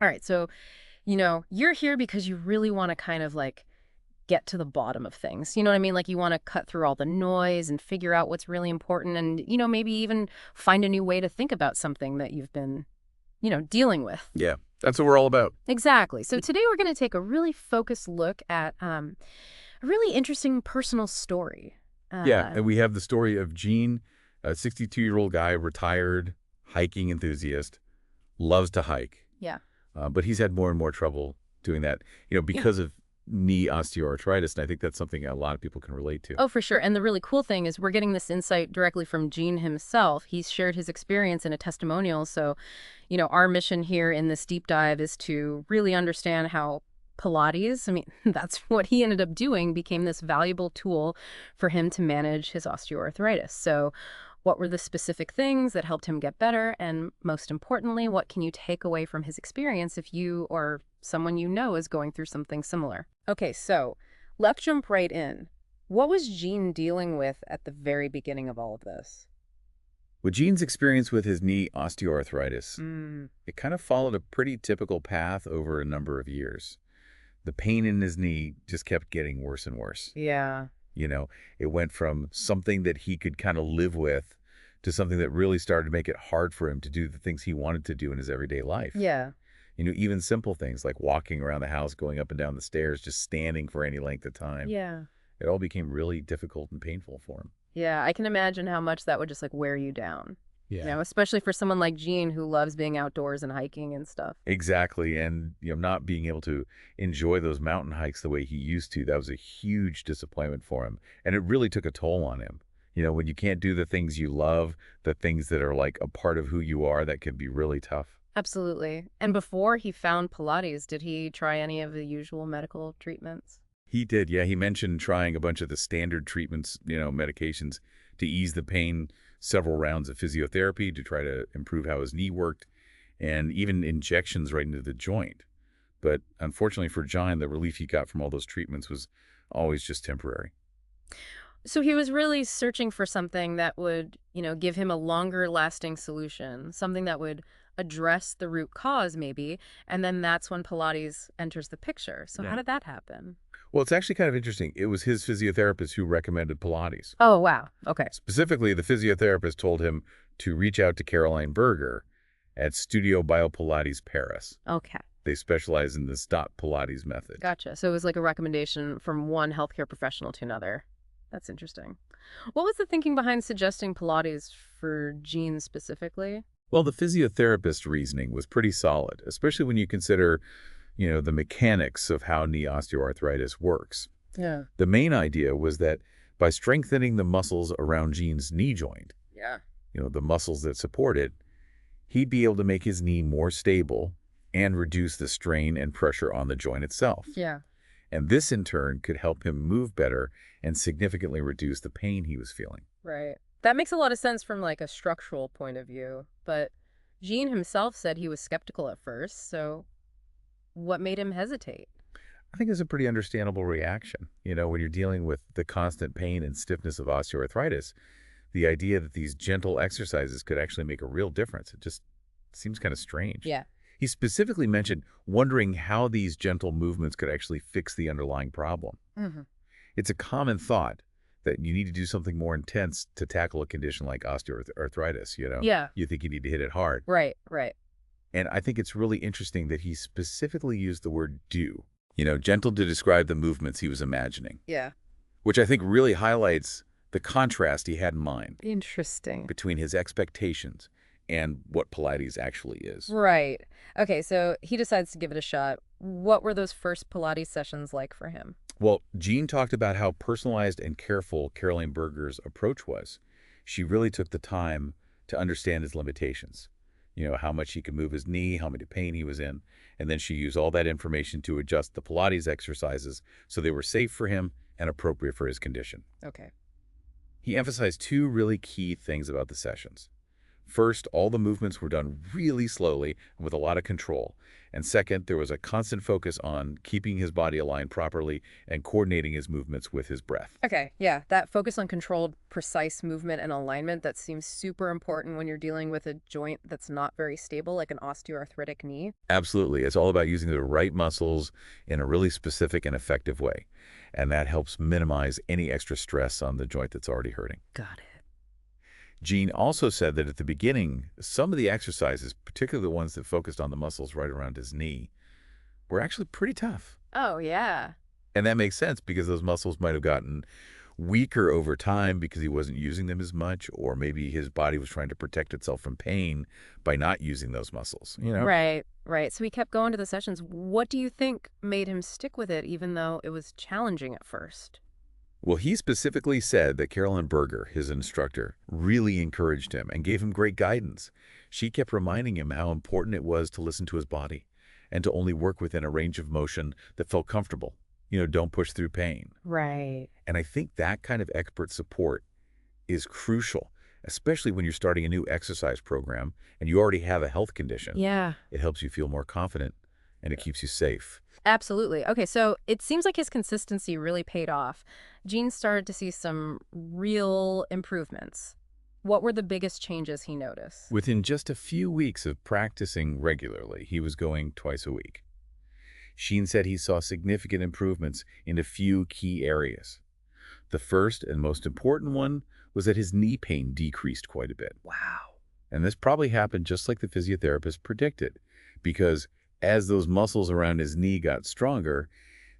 All right, so, you're here because you really want to kind of like get to the bottom of things. You know what I mean? Like you want to cut through all the noise and figure out what's really important and, maybe even find a new way to think about something that you've been, dealing with. Yeah, that's what we're all about. Exactly. So today we're going to take a really focused look at a really interesting personal story. Yeah, Uh, and we have the story of Gene, a 62-year-old guy, retired hiking enthusiast, loves to hike, yeah. but he's had more and more trouble doing that, because of knee osteoarthritis, and I think that's something a lot of people can relate to. Oh, for sure. And the really cool thing is we're getting this insight directly from Gene himself. He's shared his experience in a testimonial. So, our mission here in this deep dive is to really understand how Pilates, I mean, that's what he ended up doing, became this valuable tool for him to manage his osteoarthritis. So, what were the specific things that helped him get better? And most importantly, what can you take away from his experience if you or someone you know is going through something similar? Okay, so let's jump right in. What was Gene dealing with at the very beginning of all of this? With Gene's experience with his knee osteoarthritis, Mm, it kind of followed a pretty typical path over a number of years. The pain in his knee just kept getting worse and worse. yeah. It went from something that he could kind of live with to something that really started to make it hard for him to do the things he wanted to do in his everyday life. Yeah. Even simple things like walking around the house, going up and down the stairs, just standing for any length of time. Yeah. It all became really difficult and painful for him. Yeah, I can imagine how much that would just like wear you down. Yeah. Especially for someone like Gene who loves being outdoors and hiking and stuff. Exactly. And, not being able to enjoy those mountain hikes the way he used to, that was a huge disappointment for him. And it really took a toll on him. When you can't do the things you love, the things that are like a part of who you are, that can be really tough. Absolutely. And before he found Pilates, did he try any of the usual medical treatments? He did. Yeah. He mentioned trying a bunch of the standard treatments, medications to ease the pain, several rounds of physiotherapy to try to improve how his knee worked, and even injections right into the joint. But unfortunately for John, the relief he got from all those treatments was always just temporary. So he was really searching for something that would, give him a longer lasting solution, something that would address the root cause maybe, and then that's when Pilates enters the picture. So how Yeah. did that happen? Well, it's actually kind of interesting. It was his physiotherapist who recommended Pilates. Oh, wow. Okay. Specifically, the physiotherapist told him to reach out to Caroline Berger at Studio Biopilates Paris. Okay. They specialize in the STOTT Pilates method. Gotcha. So it was like a recommendation from one healthcare professional to another. That's interesting. What was the thinking behind suggesting Pilates for Gene specifically? Well, the physiotherapist's reasoning was pretty solid, especially when you consider, the mechanics of how knee osteoarthritis works. Yeah. The main idea was that by strengthening the muscles around Gene's knee joint, Yeah. the muscles that support it, he'd be able to make his knee more stable and reduce the strain and pressure on the joint itself. Yeah. And this, in turn, could help him move better and significantly reduce the pain he was feeling. Right. That makes a lot of sense from like a structural point of view, but Gene himself said he was skeptical at first, so what made him hesitate? I think it's a pretty understandable reaction. When you're dealing with the constant pain and stiffness of osteoarthritis, the idea that these gentle exercises could actually make a real difference, it just seems kind of strange. Yeah. He specifically mentioned wondering how these gentle movements could actually fix the underlying problem. Hmm. It's a common thought that you need to do something more intense to tackle a condition like osteoarthritis. Yeah. You think you need to hit it hard. Right, right. And I think it's really interesting that he specifically used the word do, gentle to describe the movements he was imagining, Yeah. which I think really highlights the contrast he had in mind Interesting. between his expectations and what Pilates actually is. Right. Okay, so he decides to give it a shot. What were those first Pilates sessions like for him? Well, Jean talked about how personalized and careful Caroline Berger's approach was. She really took the time to understand his limitations, how much he could move his knee, how much pain he was in, and then she used all that information to adjust the Pilates exercises so they were safe for him and appropriate for his condition. Okay. He emphasized two really key things about the sessions. First, all the movements were done really slowly and with a lot of control. And second, there was a constant focus on keeping his body aligned properly and coordinating his movements with his breath. Okay, yeah, that focus on controlled, precise movement and alignment, that seems super important when you're dealing with a joint that's not very stable, like an osteoarthritic knee. Absolutely. It's all about using the right muscles in a really specific and effective way. And that helps minimize any extra stress on the joint that's already hurting. Got it. Gene also said that at the beginning, some of the exercises, particularly the ones that focused on the muscles right around his knee, were actually pretty tough. Oh, yeah. And that makes sense because those muscles might have gotten weaker over time because he wasn't using them as much, or maybe his body was trying to protect itself from pain by not using those muscles. Right, right. So he kept going to the sessions. What do you think made him stick with it, even though it was challenging at first? Well, he specifically said that Carolyn Berger, his instructor, really encouraged him and gave him great guidance. She kept reminding him how important it was to listen to his body and to only work within a range of motion that felt comfortable. Don't push through pain. Right. And I think that kind of expert support is crucial, especially when you're starting a new exercise program and you already have a health condition. Yeah. It helps you feel more confident and it keeps you safe. Absolutely. Okay, so it seems like his consistency really paid off. Gene started to see some real improvements. What were the biggest changes he noticed? Within just a few weeks of practicing regularly, he was going twice a week. Sheen said he saw significant improvements in a few key areas. The first and most important one was that his knee pain decreased quite a bit. Wow. And this probably happened just like the physiotherapist predicted, because as those muscles around his knee got stronger,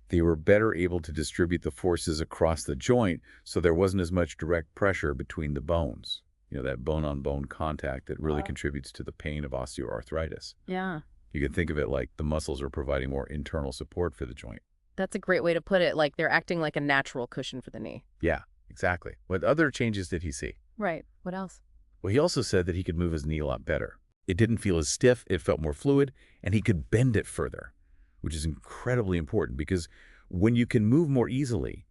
they were better able to distribute the forces across the joint, so there wasn't as much direct pressure between the bones. That bone-on-bone contact that really contributes to the pain of osteoarthritis. Yeah. You can think of it like the muscles are providing more internal support for the joint. That's a great way to put it, like they're acting like a natural cushion for the knee. Yeah, exactly. What other changes did he see? Right. What else? Well, he also said that he could move his knee a lot better. It didn't feel as stiff, it felt more fluid, and he could bend it further, which is incredibly important because when you can move more easily,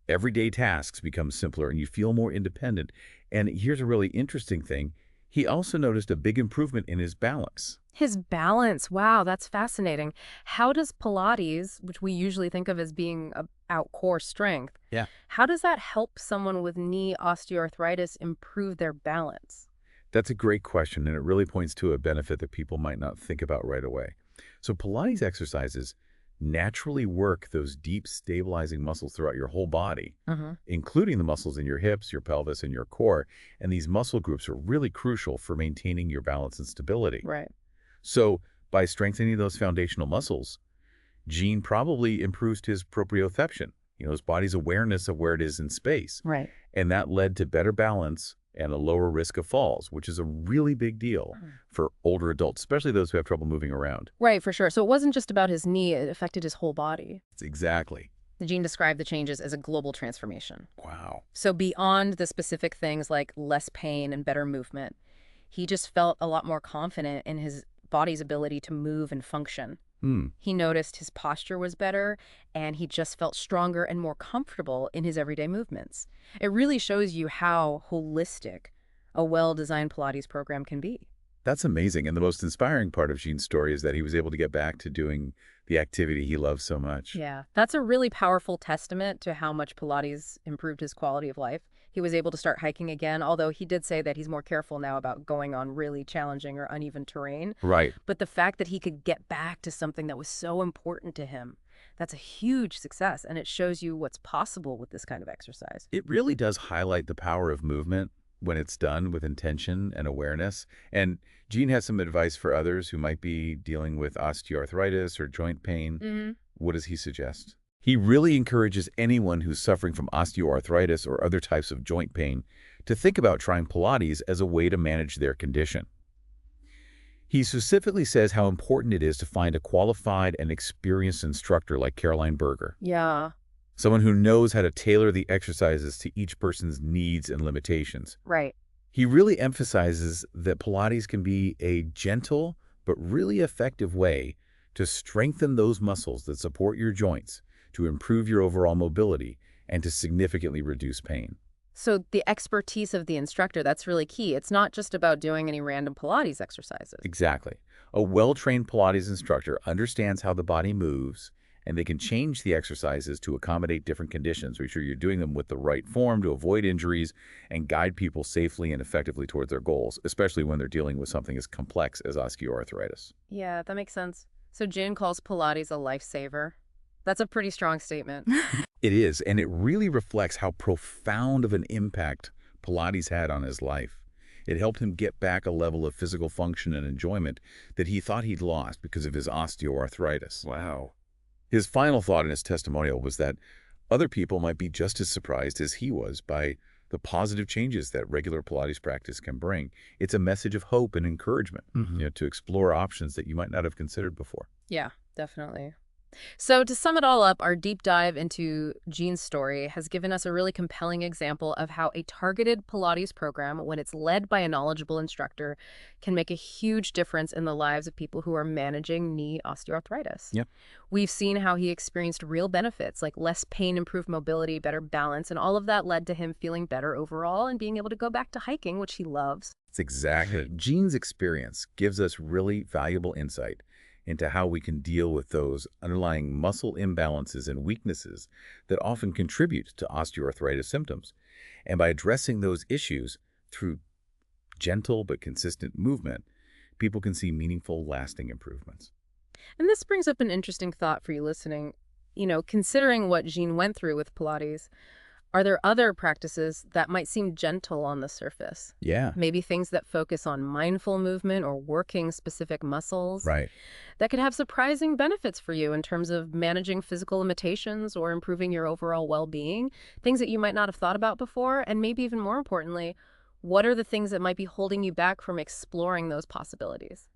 everyday tasks become simpler and you feel more independent. And here's a really interesting thing. He also noticed a big improvement in his balance. His balance. Wow, that's fascinating. How does Pilates, which we usually think of as being about core strength, how does that help someone with knee osteoarthritis improve their balance? That's a great question, and it really points to a benefit that people might not think about right away. So Pilates exercises naturally work those deep stabilizing muscles throughout your whole body, including the muscles in your hips, your pelvis, and your core. And these muscle groups are really crucial for maintaining your balance and stability. Right. So by strengthening those foundational muscles, Gene probably improves his proprioception, his body's awareness of where it is in space. Right. And that led to better balance and a lower risk of falls, which is a really big deal for older adults, especially those who have trouble moving around. Right, for sure. So it wasn't just about his knee, it affected his whole body. Exactly. Gene described the changes as a global transformation. Wow. So beyond the specific things like less pain and better movement, he just felt a lot more confident in his body's ability to move and function. He noticed his posture was better, and he just felt stronger and more comfortable in his everyday movements. It really shows you how holistic a well-designed Pilates program can be. That's amazing. And the most inspiring part of Gene's story is that he was able to get back to doing the activity he loves so much. Yeah, that's a really powerful testament to how much Pilates improved his quality of life. He was able to start hiking again, although he did say that he's more careful now about going on really challenging or uneven terrain. Right. But the fact that he could get back to something that was so important to him, that's a huge success, and it shows you what's possible with this kind of exercise. It really does highlight the power of movement when it's done with intention and awareness. And Gene has some advice for others who might be dealing with osteoarthritis or joint pain. What does he suggest? He really encourages anyone who's suffering from osteoarthritis or other types of joint pain to think about trying Pilates as a way to manage their condition. He specifically says how important it is to find a qualified and experienced instructor like Carolyn Berger. Yeah. Someone who knows how to tailor the exercises to each person's needs and limitations. Right. He really emphasizes that Pilates can be a gentle but really effective way to strengthen those muscles that support your joints, to improve your overall mobility, and to significantly reduce pain. So the expertise of the instructor, that's really key. It's not just about doing any random Pilates exercises. Exactly. A well-trained Pilates instructor understands how the body moves, and they can change the exercises to accommodate different conditions. Make sure you're doing them with the right form to avoid injuries and guide people safely and effectively towards their goals, especially when they're dealing with something as complex as osteoarthritis. Yeah, that makes sense. So Jin calls Pilates a lifesaver. That's a pretty strong statement. It is, and it really reflects how profound of an impact Pilates had on his life. It helped him get back a level of physical function and enjoyment that he thought he'd lost because of his osteoarthritis. Wow. His final thought in his testimonial was that other people might be just as surprised as he was by the positive changes that regular Pilates practice can bring. It's a message of hope and encouragement, to explore options that you might not have considered before. Yeah, definitely. So to sum it all up, our deep dive into Jean's story has given us a really compelling example of how a targeted Pilates program, when it's led by a knowledgeable instructor, can make a huge difference in the lives of people who are managing knee osteoarthritis. Yep. We've seen how he experienced real benefits like less pain, improved mobility, better balance, and all of that led to him feeling better overall and being able to go back to hiking, which he loves. It's exactly. Gene's experience gives us really valuable insight into how we can deal with those underlying muscle imbalances and weaknesses that often contribute to osteoarthritis symptoms. And by addressing those issues through gentle but consistent movement, people can see meaningful, lasting improvements. And this brings up an interesting thought for you listening. Considering what Jean went through with Pilates, are there other practices that might seem gentle on the surface? Yeah. Maybe things that focus on mindful movement or working specific muscles? Right. That could have surprising benefits for you in terms of managing physical limitations or improving your overall well-being, things that you might not have thought about before, and maybe even more importantly, what are the things that might be holding you back from exploring those possibilities?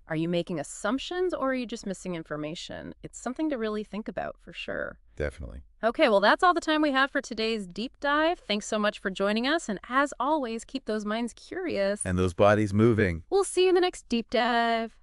Are you making assumptions or are you just missing information? It's something to really think about for sure. Definitely. Okay, well, that's all the time we have for today's deep dive. Thanks so much for joining us. And as always, keep those minds curious. And those bodies moving. We'll see you in the next deep dive.